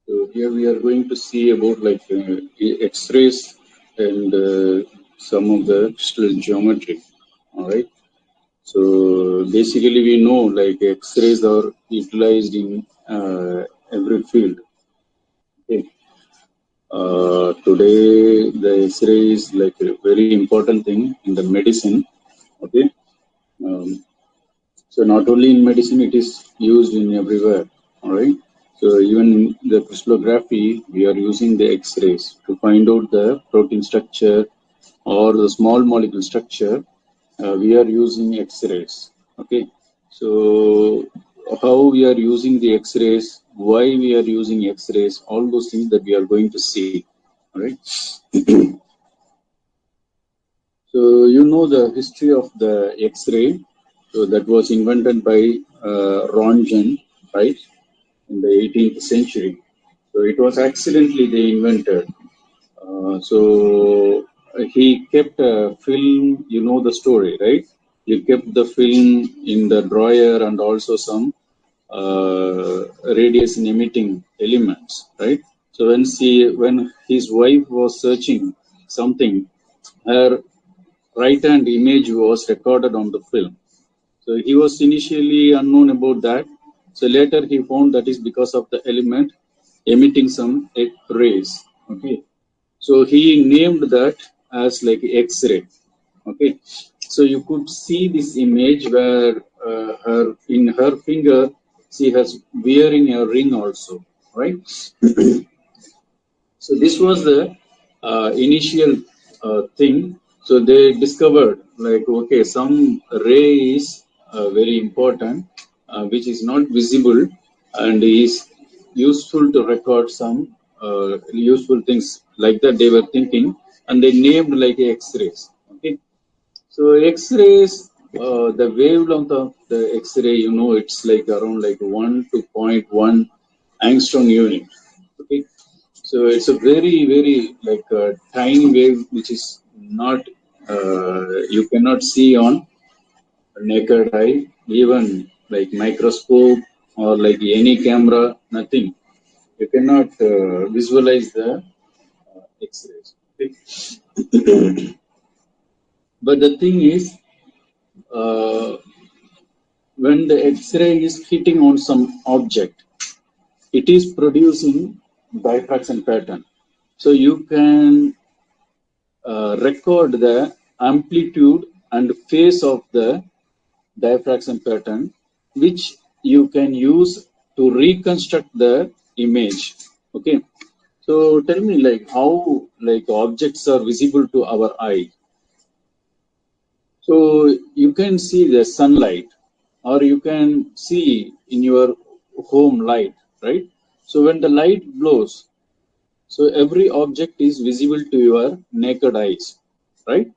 So here we are going to see about like X-rays and some of the crystal geometry. All right. So basically, we know like X-rays are utilized in every field. Okay. Today, the X-ray is like a very important thing in the medicine. Okay. Um, so not only in medicine, it is used in everywhere. All right. So even in the crystallography, we are using the X-rays to find out the protein structure or the small molecule structure. We are using X-rays. Okay. So how we are using the X-rays, why we are using X-rays, all those things that we are going to see. All right. So you know the history of the X-ray. So that was invented by Röntgen, right, in the 18th century. So it was accidentally they invented. So he kept a film. You know the story, right? He kept the film in the drawer and also some radiation emitting elements, right? So when his wife was searching something, her right hand image was recorded on the film. So he was initially unknown about that. So later he found that is because of the element emitting some rays. Okay. So he named that as like X-ray. Okay. So you could see this image where her in her finger she has wearing a ring also, right? So this was the initial thing. So they discovered like okay, some ray is very important, which is not visible and is useful to record some useful things like that. They were thinking, and they named like X-rays. Okay, so X-rays. The wavelength of the X-ray, you know, it's like around like 1 to 0.1 angstrom unit. Okay, so it's a very, very like a tiny wave which is not you cannot see on naked eye, even like microscope or like any camera, nothing. You cannot visualize the X-rays. Okay? But the thing is, uh, when the X-ray is hitting on some object, it is producing diffraction pattern. So you can record the amplitude and phase of the diffraction pattern, which you can use to reconstruct the image. Okay. So tell me like how like objects are visible to our eye. So you can see the sunlight or you can see in your home light, right? So when the light blows, so every object is visible to your naked eyes, right?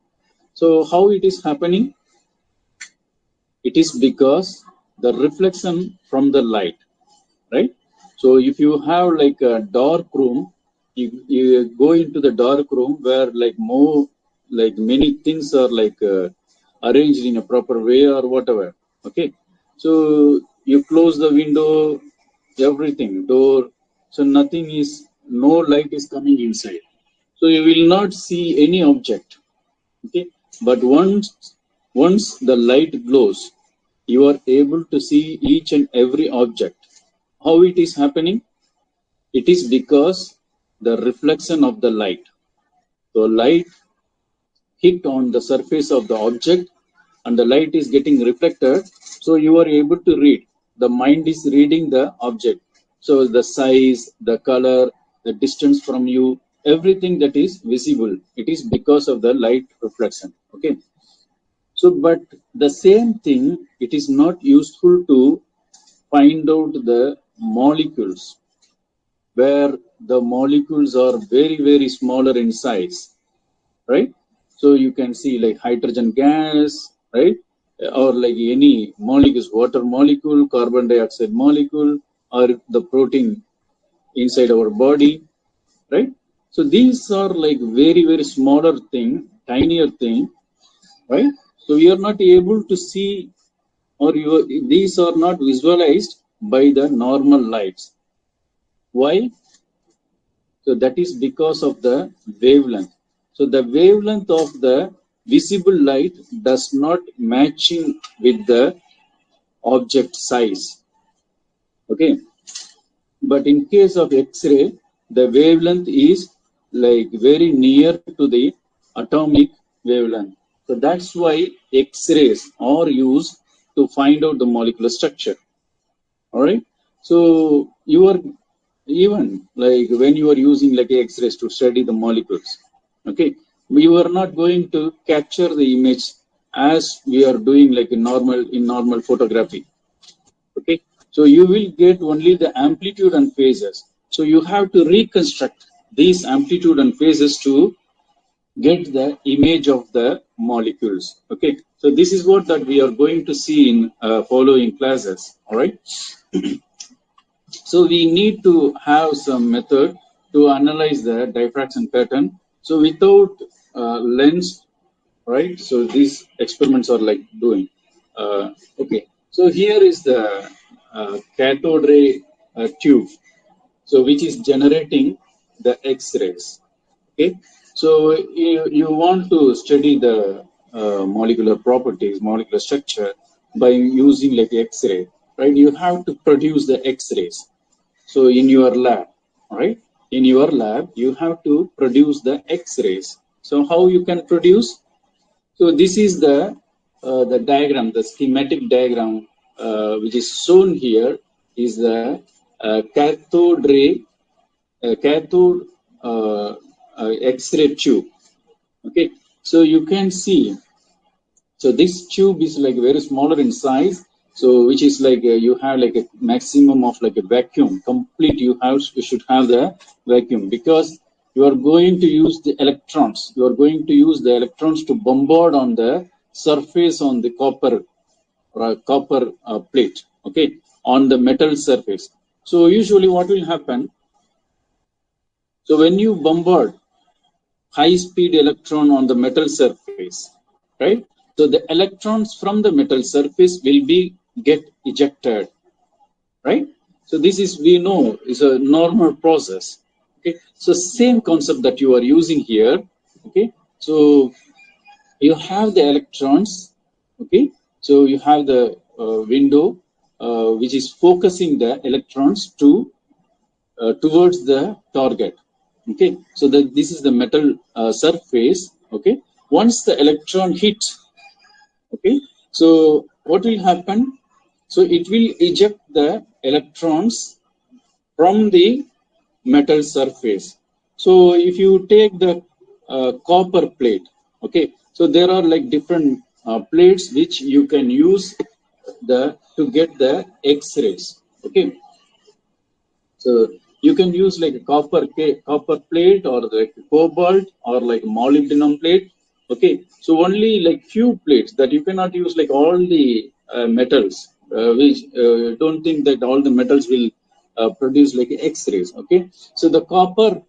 So how it is happening? It is because the reflection from the light, right? So if you have like a dark room, you go into the dark room where like more like many things are like arranged in a proper way or whatever. Okay, so you close the window, everything, door, so nothing is, no light is coming inside. So you will not see any object. Okay, but once the light glows, you are able to see each and every object. How it is happening? It is because the reflection of the light. So light hit on the surface of the object and the light is getting reflected. So you are able to read. The mind is reading the object. So the size, the color, the distance from you, everything that is visible, it is because of the light reflection. Okay. So, but the same thing, it is not useful to find out the molecules where the molecules are very, very smaller in size, right? So you can see like hydrogen gas, right? Or like any molecules, water molecule, carbon dioxide molecule, or the protein inside our body, right? So these are like very, very smaller thing, tinier thing, right? So you are not able to see or these are not visualized by the normal lights. Why? So that is because of the wavelength. So the wavelength of the visible light does not matching with the object size. Okay. But in case of X-ray, the wavelength is like very near to the atomic wavelength. So that's why X-rays are used to find out the molecular structure. All right. So you are even like when you are using like X-rays to study the molecules, okay, you are not going to capture the image as we are doing like in normal photography. Okay, so you will get only the amplitude and phases. So you have to reconstruct these amplitude and phases to get the image of the molecules. Okay, so this is what that we are going to see in following classes. All right. So we need to have some method to analyze the diffraction pattern. So without lens, right? So these experiments are like doing. Okay. So here is the cathode ray tube. So which is generating the X-rays. Okay. So you want to study the molecular properties, molecular structure by using like X-ray, right? You have to produce the X-rays. So in your lab, right? In your lab, you have to produce the X-rays. So how you can produce? So this is the diagram, the schematic diagram, which is shown here is the cathode ray, cathode X-ray tube. Okay, so you can see. So this tube is like very smaller in size. So which is like you have like a maximum of like a vacuum complete. You should have the vacuum because you are going to use the electrons. You are going to use the electrons to bombard on the surface on the copper plate. Okay, on the metal surface. So usually what will happen? So when you bombard high-speed electron on the metal surface, right? So the electrons from the metal surface will be get ejected, right? So this is, we know, is a normal process. Okay, so same concept that you are using here. Okay, so you have the electrons. Okay, so you have the window which is focusing the electrons to towards the target. Okay, so this is the metal surface. Okay, once the electron hits, okay, so what will happen? So it will eject the electrons from the metal surface. So if you take the copper plate, okay, so there are like different plates which you can use to get the X-rays. Okay, so you can use like a copper plate or like cobalt or like molybdenum plate. Okay, so only like few plates that you cannot use like all the metals. Which don't think that all the metals will produce like X-rays. Okay, so the copper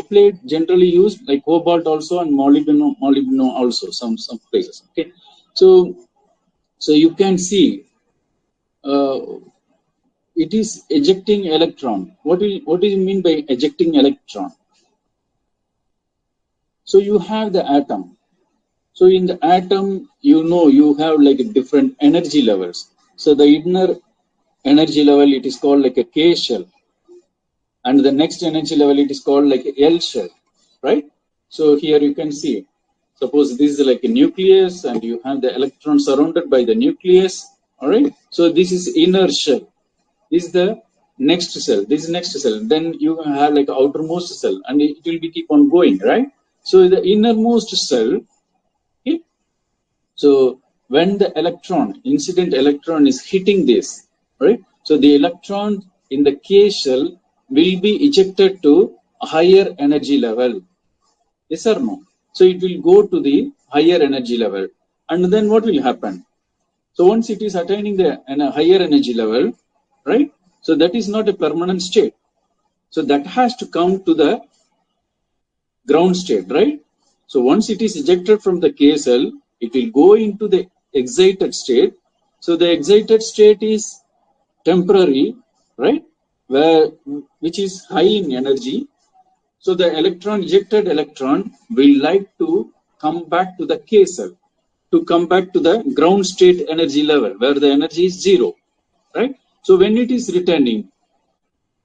plate generally used, like cobalt also and molybdenum also some places. Okay, so you can see. Uh, it is ejecting electron. What do you mean by ejecting electron? So you have the atom. So in the atom, you have like different energy levels. So the inner energy level, it is called like a K shell. And the next energy level, it is called like a L shell, right? So here you can see, suppose this is like a nucleus and you have the electrons surrounded by the nucleus, all right? So this is inner shell. This is the next cell. This is next cell. Then you have like outermost cell, and it will be keep on going, right? So the innermost cell. Okay? So when the incident electron is hitting this, right? So the electron in the K shell will be ejected to a higher energy level. Yes or no? So it will go to the higher energy level, and then what will happen? So once it is attaining a higher energy level, right? So that is not a permanent state. So that has to come to the ground state, right? So once it is ejected from the K cell, it will go into the excited state. So the excited state is temporary, right? Which is high in energy. So the ejected electron will like to come back to the K cell, to come back to the ground state energy level where the energy is 0, right? So when it is returning,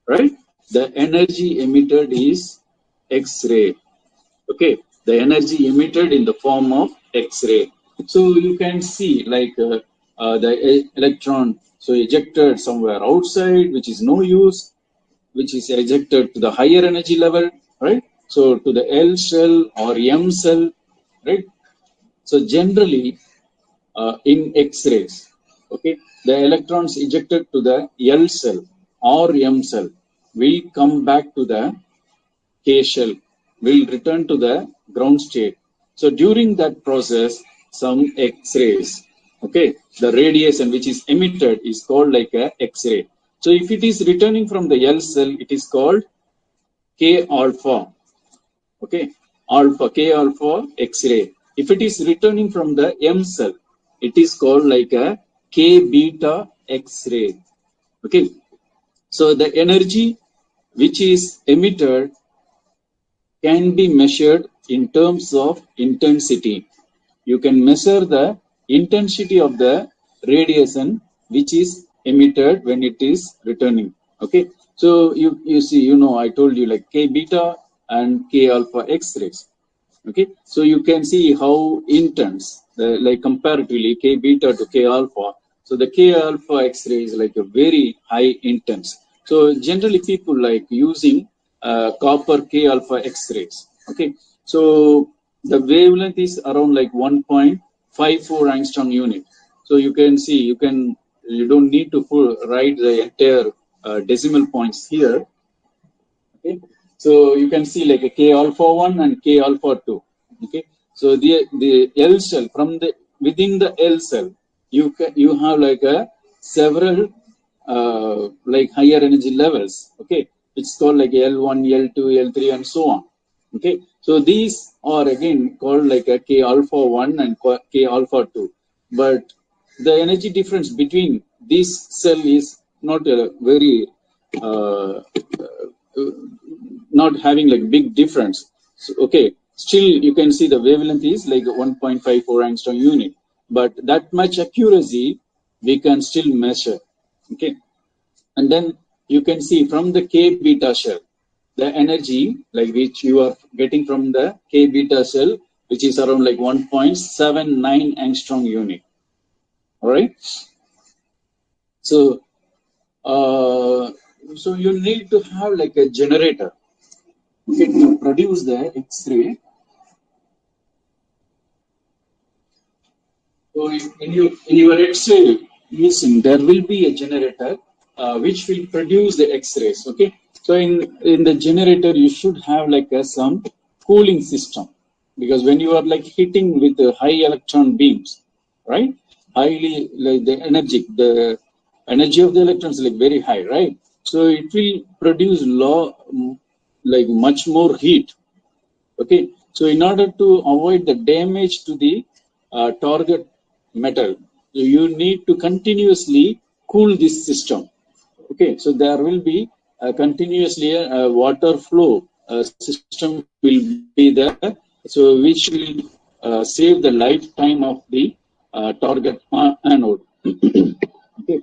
right, the energy emitted is X-ray. Okay, the energy emitted in the form of X-ray. So you can see like the electron so ejected somewhere outside, which is no use, which is ejected to the higher energy level, right? So to the L cell or M cell, right? So generally in X-rays, okay, the electrons ejected to the L cell or M cell will come back to the K shell, will return to the ground state. So during that process, some X-rays, okay, the radiation which is emitted is called like a X-ray. So if it is returning from the L cell, it is called K alpha, okay, alpha, K alpha X-ray. If it is returning from the M cell, it is called like a K beta X-ray, okay. So the energy which is emitted can be measured in terms of intensity. You can measure the intensity of the radiation which is emitted when it is returning. Okay, so you see, you know, I told you like K beta and K alpha X-rays. Okay, so you can see how intense, like comparatively K beta to K alpha. So the K alpha X-ray is like a very high intense. So generally people like using copper K alpha X-rays. Okay, so the wavelength is around like 1.54 angstrom unit. So you can see, you don't need to write the entire decimal points here. Okay, so you can see like a K alpha 1 and K alpha 2. Okay, so the L cell, from the within the L cell, you have like a several like higher energy levels. Okay, it's called like L1, L2, L3, and so on. Okay, so these are again called like a K alpha 1 and K alpha 2, but the energy difference between this cell is not a very not having like big difference. So, okay, still you can see the wavelength is like 1.54 angstrom unit, but that much accuracy we can still measure. Okay, and then you can see from the K beta cell, the energy like which you are getting from the K beta cell, which is around like 1.79 angstrom unit. All right, so so you need to have like a generator, okay, to produce the X-ray. So in your X-ray machine, there will be a generator which will produce the X-rays. Okay, so in the generator you should have like some cooling system, because when you are like hitting with the high electron beams, right? Highly like the energy of the electrons is like very high, right? So it will produce like much more heat. Okay, so in order to avoid the damage to the target metal, you need to continuously cool this system. Okay, so there will be continuously a water flow system will be there, so which will save the lifetime of the target anode. Okay,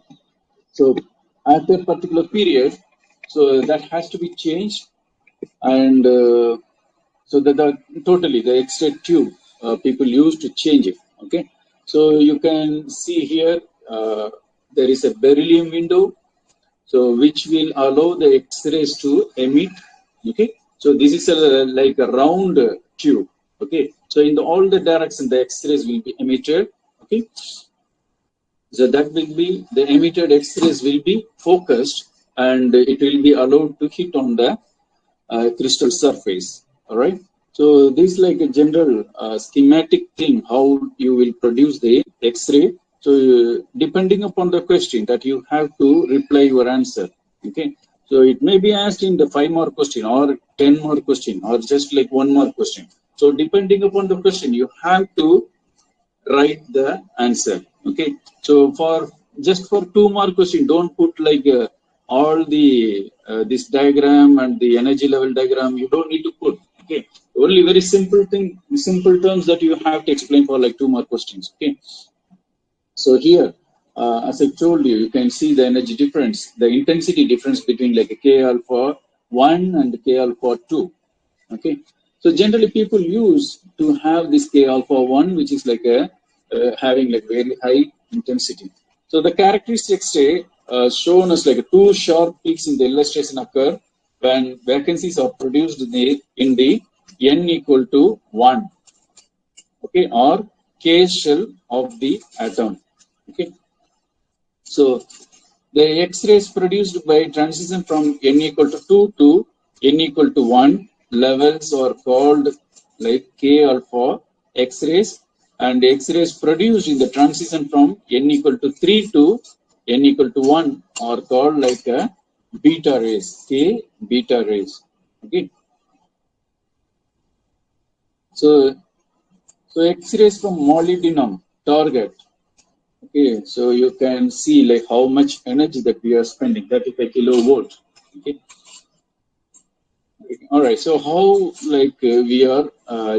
so at a particular period, so that has to be changed, and so the totally the X-ray tube people use to change it. Okay, so you can see here there is a beryllium window, so which will allow the X-rays to emit. Okay, so this is like a round tube. Okay, so in all the directions the X-rays will be emitted. Okay, so that will be the emitted X-rays will be focused, and it will be allowed to hit on the crystal surface. All right, so this is like a general schematic thing how you will produce the X-ray. So depending upon the question that you have to reply your answer. Okay, so it may be asked in the 5 more question or 10 more question or just like 1 more question. So depending upon the question you have to write the answer. Okay, so for just for 2 more question, don't put like all the this diagram and the energy level diagram you don't need to put. Okay, only very simple terms that you have to explain for like 2 more questions. Okay, so here as I told you, you can see the energy difference, the intensity difference between like a K alpha 1 and K alpha 2. Okay, so generally people use to have this K alpha 1, which is like a having like very high intensity. So the characteristics say shown as like 2 sharp peaks in the illustration occur when vacancies are produced in the n equal to 1, okay, or K shell of the atom. Okay, so the X-rays produced by transition from n equal to 2 to n equal to 1 levels are called like K alpha X-rays, and X-rays produced in the transition from n equal to 3 to n equal to 1 are called like a beta rays, K beta rays. Okay, so X-rays from molybdenum target. Okay, so you can see like how much energy that we are spending, 35 kilovolt. Okay. All right. So how like we are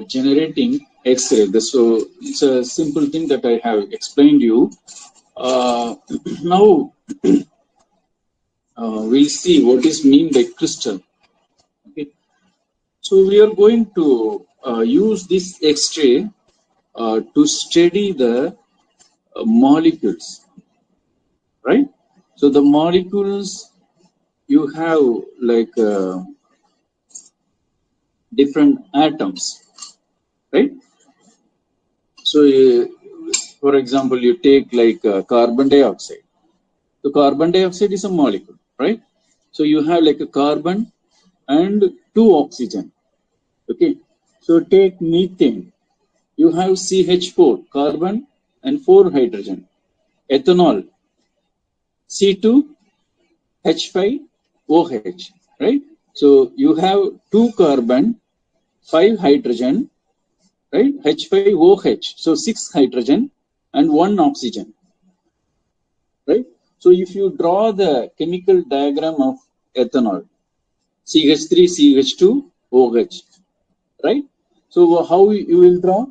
generating X-ray? So it's a simple thing that I have explained you. Now we'll see what is mean by crystal. Okay. So we are going to use this X-ray to study the molecules, right? So the molecules you have like different atoms, right? So for example, you take like carbon dioxide. So carbon dioxide is a molecule, right? So you have like a carbon and 2 oxygen. Okay, so take methane. You have CH4 carbon and 4 hydrogen. Ethanol C2 H5OH, right? So you have 2 carbon, 5 hydrogen, right? H5OH, so 6 hydrogen and 1 oxygen, right? So if you draw the chemical diagram of ethanol, CH3 CH2 OH, right? So how you will draw?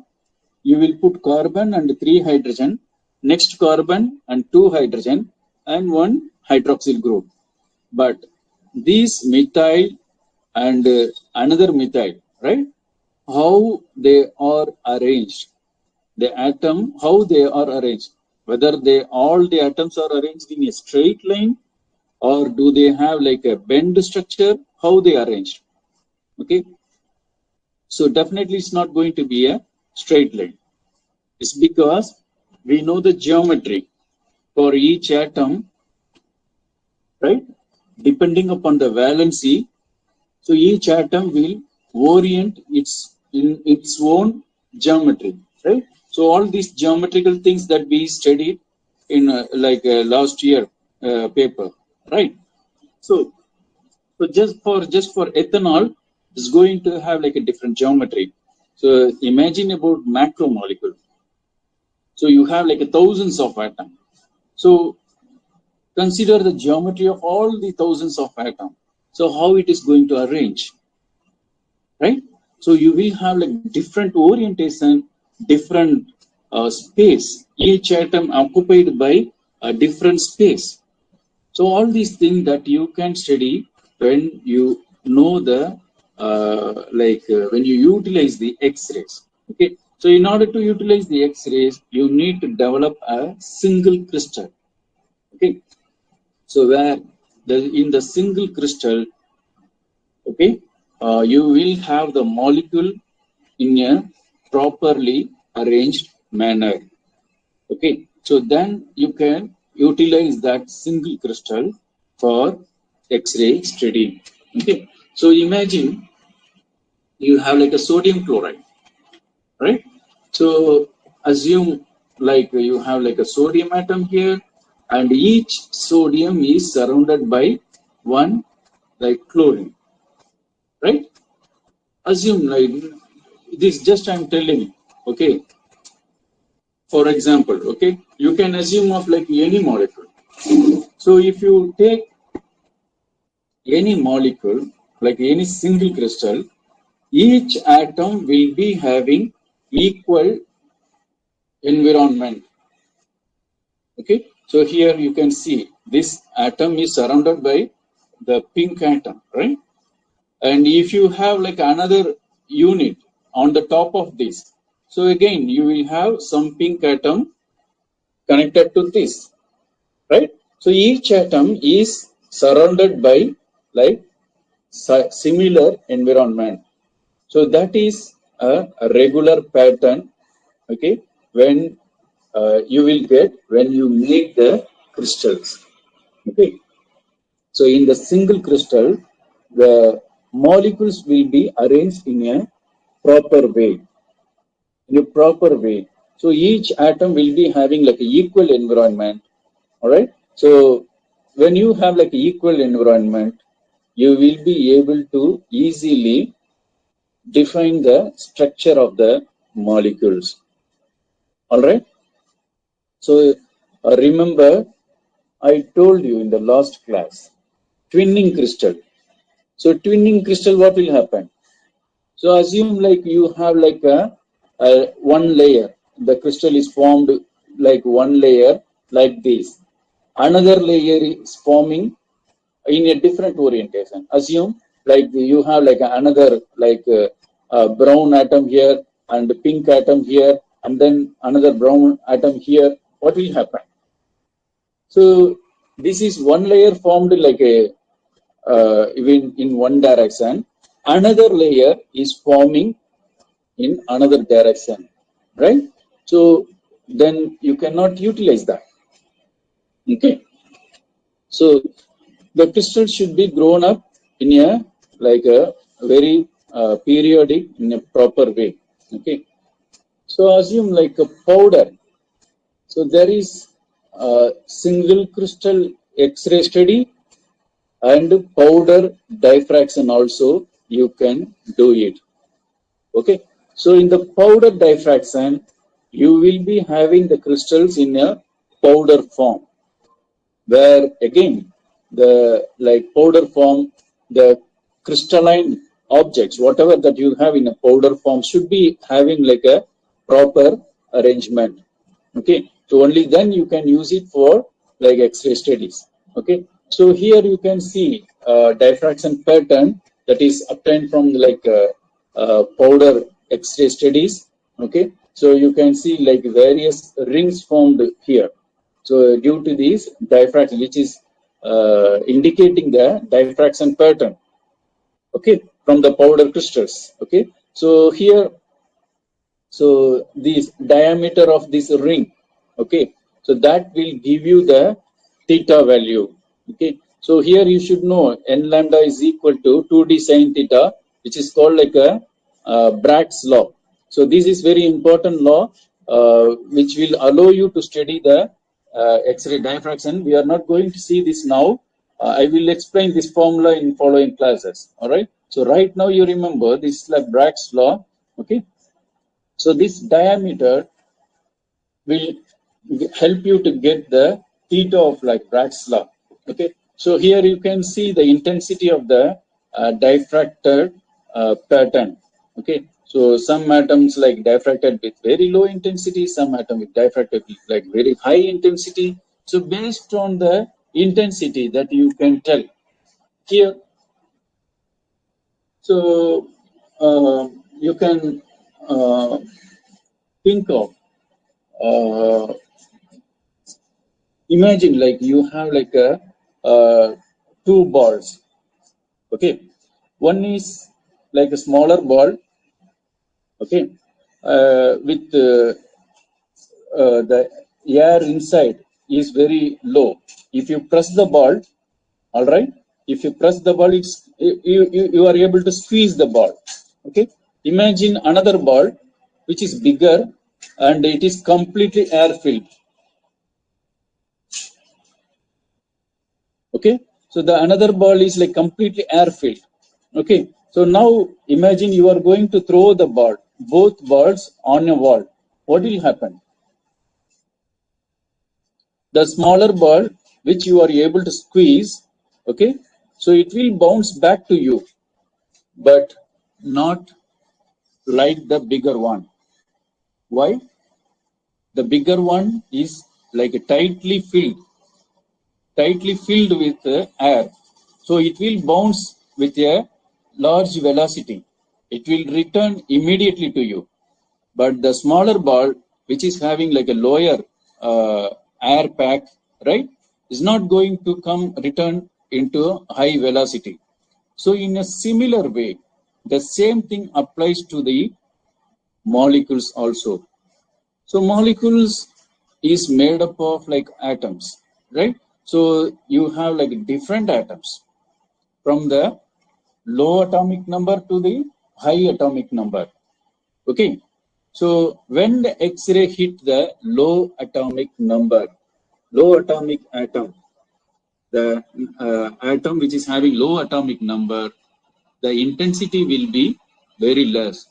You will put carbon and 3 hydrogen, next carbon and 2 hydrogen and 1 hydroxyl group. But these methyl and another methyl, right? How they are arranged, the atom, how they are arranged, whether they all the atoms are arranged in a straight line or do they have like a bend structure, how they arranged. Okay, so definitely it's not going to be a straight line. It's because we know the geometry for each atom, right? Depending upon the valency, so each atom will orient in its own geometry, right? So all these geometrical things that we studied in last year paper, right? So just for ethanol is going to have like a different geometry. So imagine about macromolecule. So you have like thousands of atoms. So consider the geometry of all the thousands of atoms. So how it is going to arrange, right? So you will have like different orientation, different space, each atom occupied by a different space. So all these things that you can study when you know the when you utilize the X-rays. Okay, so in order to utilize the X-rays, you need to develop a single crystal. Okay, so where in the single crystal, okay, you will have the molecule in a properly arranged manner. Okay, so then you can utilize that single crystal for X-ray study. Okay, so imagine you have like a sodium chloride, right? So assume like you have like a sodium atom here, and each sodium is surrounded by one like chlorine, right? Assume like this, just I'm telling you. Okay, for example, okay, you can assume of like any molecule. So if you take any molecule, like any single crystal, each atom will be having equal environment. Okay, so here you can see this atom is surrounded by the pink atom, right? And if you have like another unit on the top of this, so again you will have some pink atom connected to this, right? So each atom is surrounded by like similar environment. So that is a regular pattern, okay, when you will get when you make the crystals, okay. So in the single crystal, the molecules will be arranged in a proper way, in a proper way. So each atom will be having like an equal environment, all right. So when you have like equal environment, you will be able to easily define the structure of the molecules. All right. So remember, I told you in the last class, twinning crystal. So twinning crystal, what will happen? So assume like you have like a one layer. The crystal is formed like one layer like this. Another layer is forming in a different orientation. Assume like you have like another like brown atom here and pink atom here and then another brown atom here. What will happen? So this is one layer formed like a even in one direction. Another layer is forming in another direction, right? So then you cannot utilize that. Okay. So the crystal should be grown up in a like a very periodic in a proper way. Okay. So assume like a powder. So there is a single crystal X-ray study and powder diffraction also you can do it. Okay. So in the powder diffraction, you will be having the crystals in a powder form, where again the like powder form, the crystalline objects, whatever that you have in a powder form, should be having like a proper arrangement. Okay, so only then you can use it for like X-ray studies. Okay, so here you can see diffraction pattern that is obtained from like powder X-ray studies. Okay, so you can see like various rings formed here. So due to this diffraction, which is indicating the diffraction pattern, okay, from the powder crystals. Okay, so here, so this diameter of this ring, okay, so that will give you the theta value. Okay, so here you should know n lambda is equal to 2d sine theta, which is called like a Bragg's law. So this is very important law, which will allow you to study the X-ray diffraction. We are not going to see this now. I will explain this formula in following classes. All right. So right now you remember this is like Bragg's law. Okay. So this diameter will help you to get the theta of like Bragg's law. Okay. So here you can see the intensity of the diffracted pattern. Okay. So some atoms like diffracted with very low intensity, some atom with diffracted with like very high intensity. So based on the intensity that you can tell here, so you can think of imagine like you have like a two balls. Okay, one is like a smaller ball. Okay, with the air inside is very low. If you press the ball, all right. If you press the ball, it's you are able to squeeze the ball. Okay. Imagine another ball which is bigger and it is completely air filled. Okay, so the another ball is like completely air filled. Okay, so now imagine you are going to throw the ball, both balls on a wall. What will happen? The smaller ball which you are able to squeeze, okay, So it will bounce back to you, but not like the bigger one. Why? The bigger one is like tightly filled with air. So it will bounce with a large velocity. It will return immediately to you. But the smaller ball, which is having like a lower air pack, right, is not going to return into high velocity. So in a similar way, the same thing applies to the molecules also. So molecules is made up of like atoms, right? So you have like different atoms from the low atomic number to the high atomic number. Okay. So when the X-ray hit the low atomic number, low atomic atom, the atom which is having low atomic number, the intensity will be very less.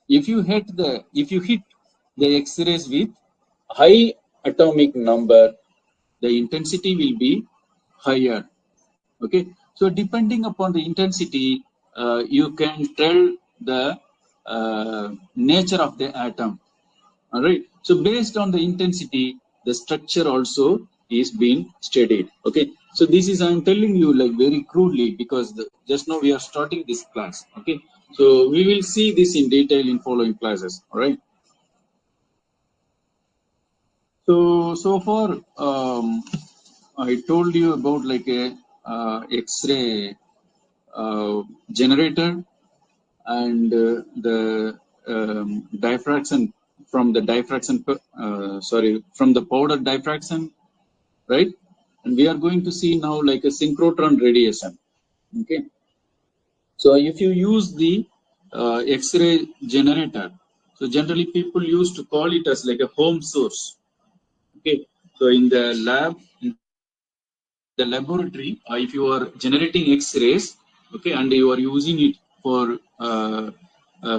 If you hit the X-rays with high atomic number, the intensity will be higher. Okay, so depending upon the intensity, you can tell the nature of the atom. All right, so based on the intensity, the structure also is being studied. Okay, so this is, I'm telling you like very crudely, because just now we are starting this class. Okay, so we will see this in detail in following classes. All right. So far, I told you about like a X-ray generator and the diffraction from the diffraction, from the powder diffraction, right? And we are going to see now like a synchrotron radiation. Okay. So if you use the X-ray generator, so generally people used to call it as like a home source. Okay. So in the lab, in the laboratory, if you are generating X-rays, okay, and you are using it for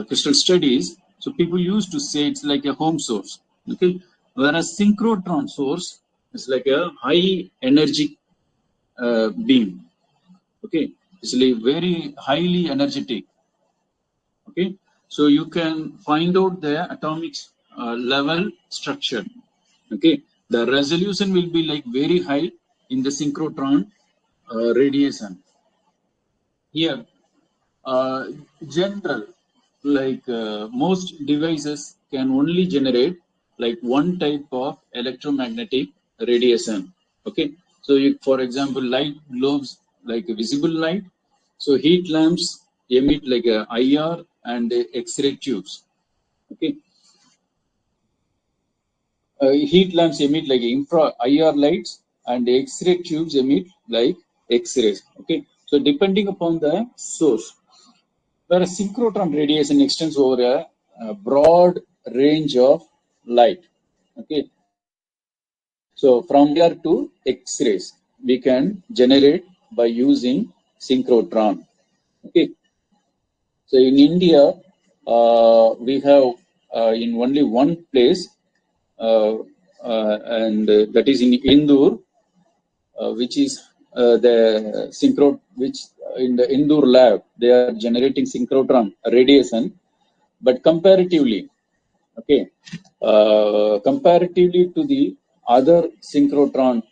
crystal studies, so people used to say it's like a home source. Okay, whereas synchrotron source is like a high energy beam. Okay, it's like very highly energetic. Okay, so you can find out the atomic level structure. Okay, the resolution will be like very high in the synchrotron radiation. Here, general, like most devices can only generate like one type of electromagnetic radiation. Okay, so you, for example, light globes like a visible light. So heat lamps emit like a IR and X-ray tubes. Okay, heat lamps emit like infra IR lights, and X-ray tubes emit like X-rays. Okay, so depending upon the source, whereas synchrotron radiation extends over a broad range of light. Okay, so from here to X-rays, we can generate by using synchrotron. Okay, so in India, we have in only one place, and that is in Indore, which is the which in the Indore lab they are generating synchrotron radiation, but comparatively, okay, comparatively to the other synchrotron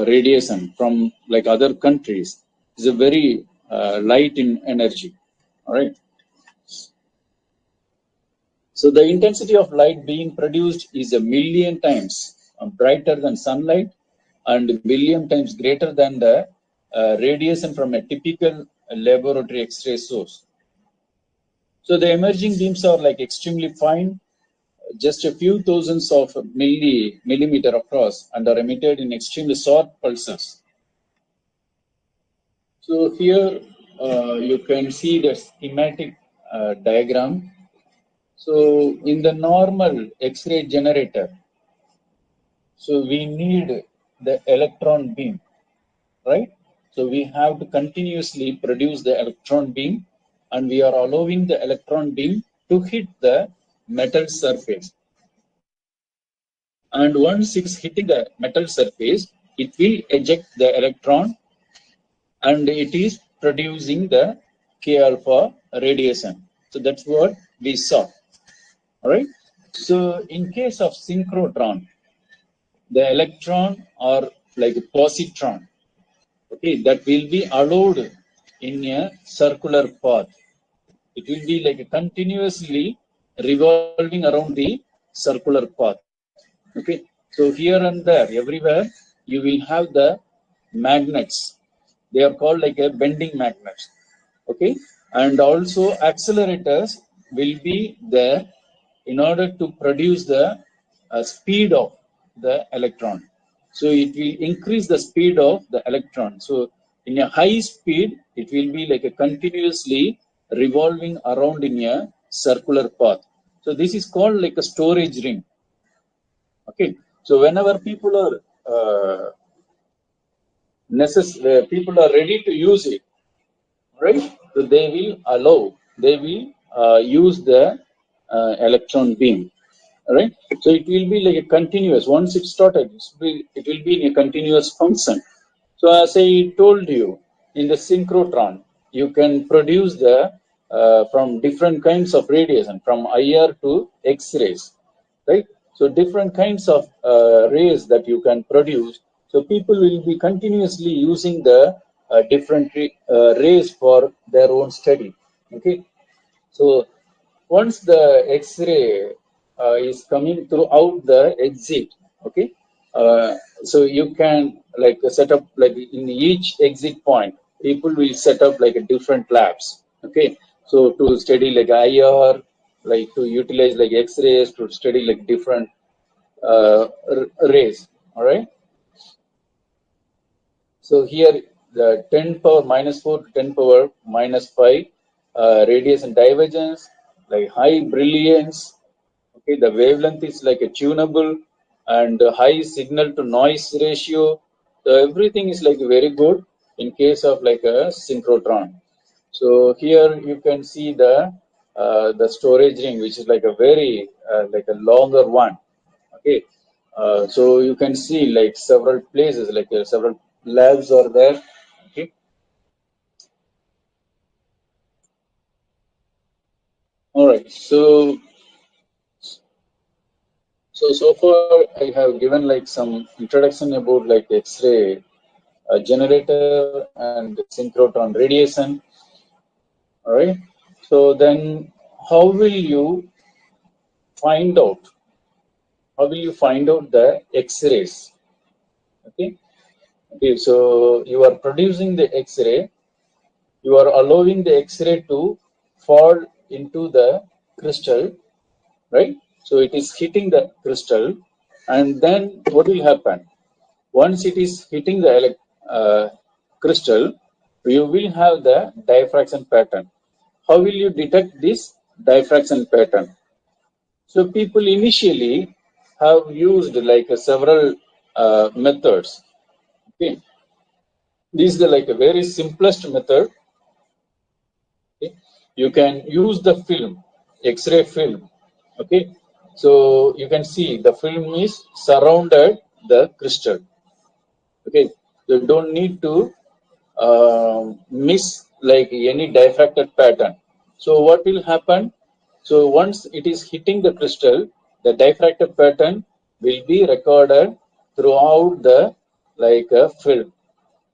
radiation from like other countries, is a very light in energy. All right. So the intensity of light being produced is a million times brighter than sunlight, and a million times greater than the radiation from a typical laboratory X-ray source. So the emerging beams are like extremely fine, just a few thousands of millimeter across, and are emitted in extremely short pulses. So here you can see the schematic diagram. So in the normal X-ray generator, so we need the electron beam, right? So we have to continuously produce the electron beam, and we are allowing the electron beam to hit the metal surface. And once it's hitting the metal surface, it will eject the electron and it is producing the K alpha radiation. So that's what we saw. All right. So in case of synchrotron, the electron or like a positron, okay, that will be allowed in a circular path. It will be like a continuously revolving around the circular path. Okay. So here and there, everywhere, you will have the magnets. They are called like a bending magnets. Okay. And also accelerators will be there in order to produce the speed of the electron. So it will increase the speed of the electron. So in a high speed, it will be like a continuously revolving around in a circular path. So this is called like a storage ring. Okay. So whenever people are people are ready to use it, right? So they will allow, they will use the electron beam, right? So it will be like a continuous. Once it started, it will be in a continuous function. So as I told you, in the synchrotron, you can produce the from different kinds of radiation, from IR to X-rays, right? So different kinds of rays that you can produce. So people will be continuously using the different rays for their own study. Okay. So once the X-ray is coming throughout the exit, okay, so you can like set up like in each exit point, people will set up like a different labs, okay. So to study like IR, like to utilize like X-rays to study like different rays, all right. So here the 10 power minus 4 to 10 power minus 5 radiation divergence, like high brilliance. Okay, the wavelength is like a tunable and high signal to noise ratio. So everything is like very good in case of like a synchrotron. So here you can see the storage ring, which is like a very like a longer one. Okay, so you can see like several places, like several labs are there. Okay, all right. So far I have given like some introduction about like X-ray generator and synchrotron radiation. All right. So then, how will you find out? How will you find out the X-rays? Okay. Okay. So you are producing the X-ray. You are allowing the X-ray to fall into the crystal, right? So it is hitting the crystal, and then what will happen? Once it is hitting the crystal, you will have the diffraction pattern. How will you detect this diffraction pattern? So people initially have used like several methods. Okay, this is the like a very simplest method. Okay, you can use the film, X-ray film. Okay, so you can see the film is surrounded the crystal. Okay, you don't need to miss like any diffracted pattern. So what will happen? So once it is hitting the crystal, the diffracted pattern will be recorded throughout the like a film.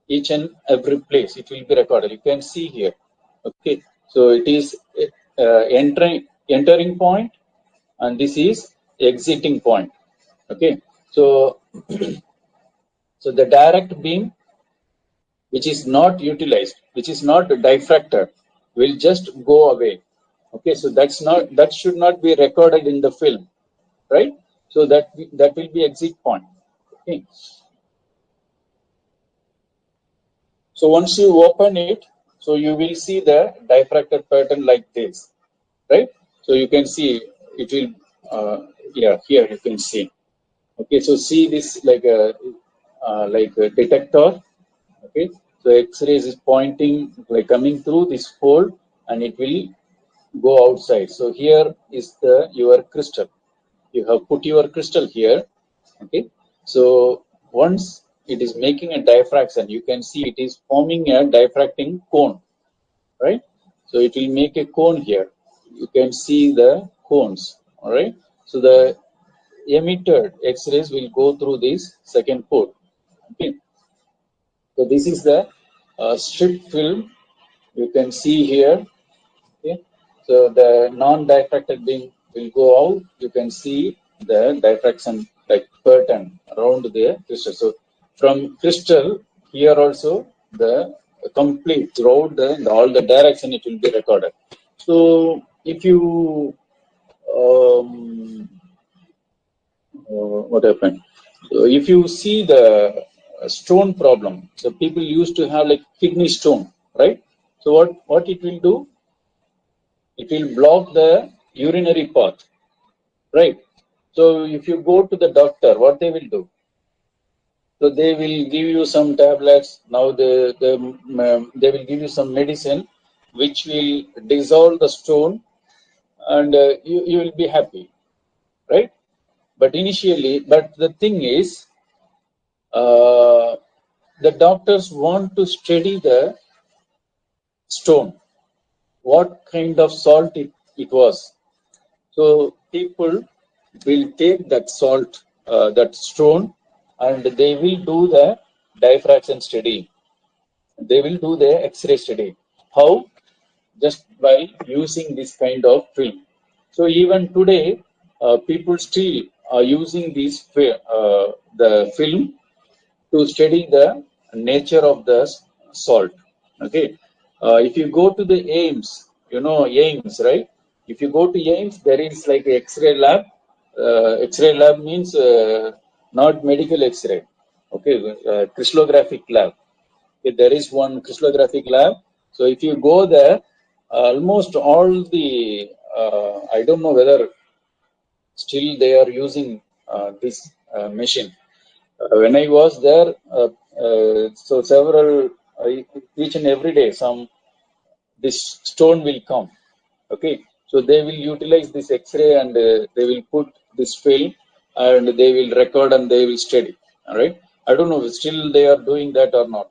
Each and every place it will be recorded. You can see here. Okay, so it is entering point, and this is exiting point. Okay, so so the direct beam which is not utilized, which is not diffracted, will just go away. Okay, so that should not be recorded in the film, right? So that will be exit point. Okay. So once you open it, so you will see the diffracted pattern like this, right? So you can see it will, yeah, here you can see. Okay, so see this like a detector. Okay, so X-rays is pointing like coming through this hole, and it will go outside. So here is the your crystal. You have put your crystal here. Okay, so once it is making a diffraction. You can see it is forming a diffracting cone, right? So it will make a cone here. You can see the cones, all right? So the emitted X-rays will go through this second port. Okay. So this is the strip film. You can see here. Okay. So the non-diffracted beam will go out. You can see the diffraction like pattern around the crystal. So from crystal here also the complete throughout the all the direction it will be recorded. So if you what happened? So if you see the stone problem, so people used to have like kidney stone, right? So what it will do? It will block the urinary path, right? So if you go to the doctor, what they will do? So they will give you some tablets. Now they will give you some medicine which will dissolve the stone, and you will be happy, right? But the thing is, the doctors want to study the stone, what kind of salt it was. So people will take that salt, that stone, and they will do the diffraction study. They will do the X-ray study. How? Just by using this kind of film. So even today, people still are using the film to study the nature of the salt. Okay. If you go to the AIMS, you know AIMS, right? If you go to AIMS, there is like a X-ray lab. X-ray lab means not medical X-ray. Okay, crystallographic lab. Okay, there is one crystallographic lab. So if you go there, almost all the I don't know whether still they are using this machine. When I was there, so several each and every day this stone will come. Okay, so they will utilize this X-ray and they will put this film and they will record and they will study. All right, I don't know if still they are doing that or not.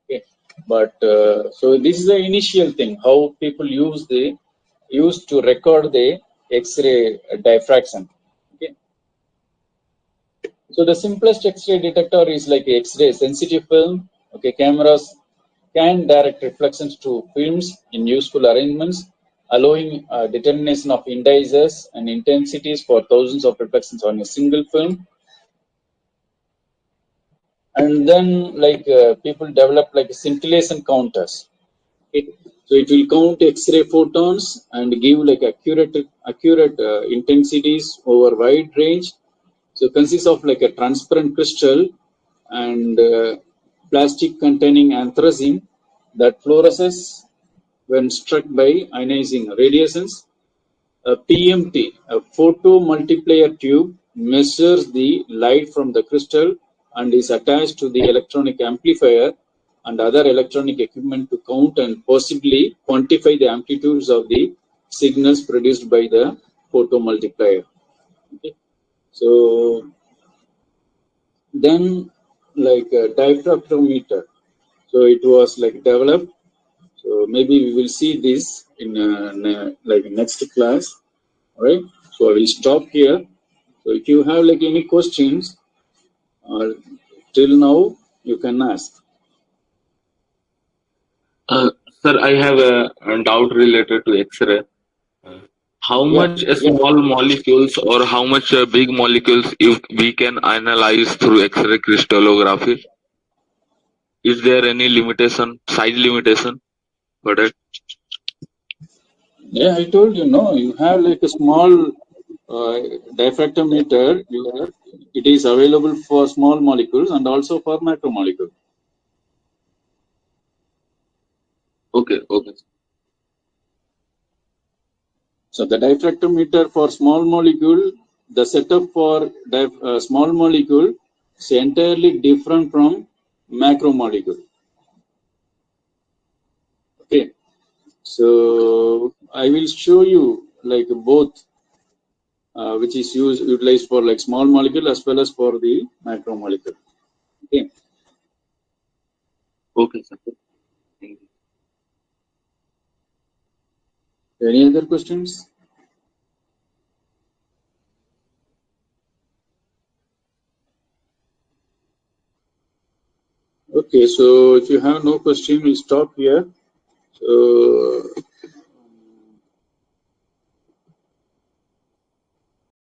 Okay, but so this is the initial thing how people used to record the X-ray diffraction. Okay. So the simplest X-ray detector is like X-ray sensitive film. Okay, cameras can direct reflections to films in useful arrangements, allowing determination of indices and intensities for thousands of reflections on a single film. And then, like people develop like scintillation counters. Okay. So it will count X-ray photons and give like accurate intensities over wide range. So it consists of like a transparent crystal and plastic containing anthracene that fluoresces when struck by ionizing radiations. A PMT, a photomultiplier tube, measures the light from the crystal and is attached to the electronic amplifier and other electronic equipment to count and possibly quantify the amplitudes of the signals produced by the photomultiplier. Okay. So then, like a diffractometer, so it was like developed. So maybe we will see this in like next class. All right. So I will stop here. So if you have like any questions, till now you can ask. Sir, I have a doubt related to X-ray. How Yeah. much small molecules or how much big molecules if we can analyze through X-ray crystallography? Is there any limitation, size limitation for that? Yeah, I told you, no, you have like a small diffractometer. It is available for small molecules and also for macromolecule. Okay, okay. So the diffractometer for small molecule, the setup for small molecule is entirely different from macromolecule. Okay, so I will show you like both, which is utilized for like small molecule as well as for the macromolecule. Okay, Okay, sir. Thank you. Any other questions? Okay, so if you have no question, we'll stop here. So